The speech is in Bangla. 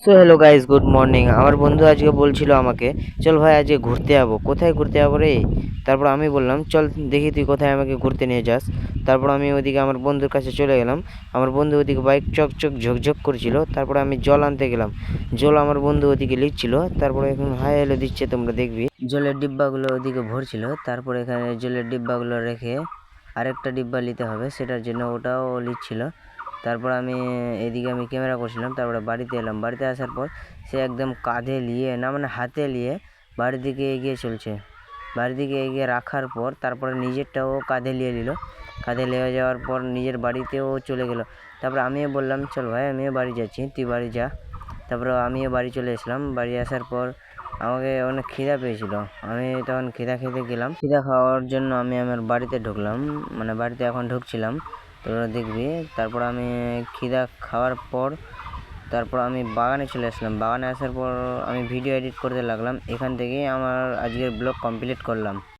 So hello guys, good morning. আমার বন্ধু আজকে বলছিল আমাকে, চল ভাই আজকে ঘুরতে যাবো। কোথায় ঘুরতে যাবো রে? তারপর আমি বললাম, চল দেখি তুই কোথায় আমাকে ঘুরতে নিয়ে যাস। তারপর আমি ওইদিকে আমার বন্ধুর কাছে চলে গেলাম। আমার বন্ধু ওইদিকে বাইক চকচক ঝকঝক করছিল। তারপরে আমি জল আনতে গেলাম। জল আমার বন্ধু ওদিকে লিখছিল। তারপরে এখন হাই হ্যালো দিচ্ছে, তোমরা দেখবি। জলের ডিব্বাগুলো ওদিকে ভরছিল। তারপরে এখানে জলের ডিব্বাগুলো রেখে আরেকটা ডিব্বা নিতে হবে, সেটার জন্য ওটাও লিখছিল। তারপর এদিকে আমি ক্যামেরা করছিলাম। তারপরে বাড়িতে এলাম। বাড়িতে আসার পর সে একদম কাঁধে নিয়ে, না মানে হাতে নিয়ে বাড়ির দিকে এগিয়ে চলছে। বাড়ির দিকে এগিয়ে রাখার পর তারপরে নিজেরটাও কাঁধে নিয়ে নিল। কাঁধে নিয়ে যাওয়ার পর নিজের বাড়িতেও চলে গেল। তারপরে আমিও বললাম, চল ভাই আমিও বাড়ি যাচ্ছি, তুই বাড়ি যা। তারপরে আমিও বাড়ি চলে এসলাম। বাড়ি আসার পর আমাকে অনেক খিদা পেয়েছিল। আমি তখন খিদা খেতে গেলাম। খিদা খাওয়ার জন্য আমি আমার বাড়িতে ঢুকলাম, মানে বাড়িতে এখন ঢুকছিলাম। তোরা দেখবি। তারপর আমি খিদা খাওয়ার পর তারপর আমি বাগানে চলে আসলাম। বাগানে আসার পর আমি ভিডিও এডিট করতে লাগলাম। এখান থেকেই আমার আজকের ব্লগ কমপ্লিট করলাম।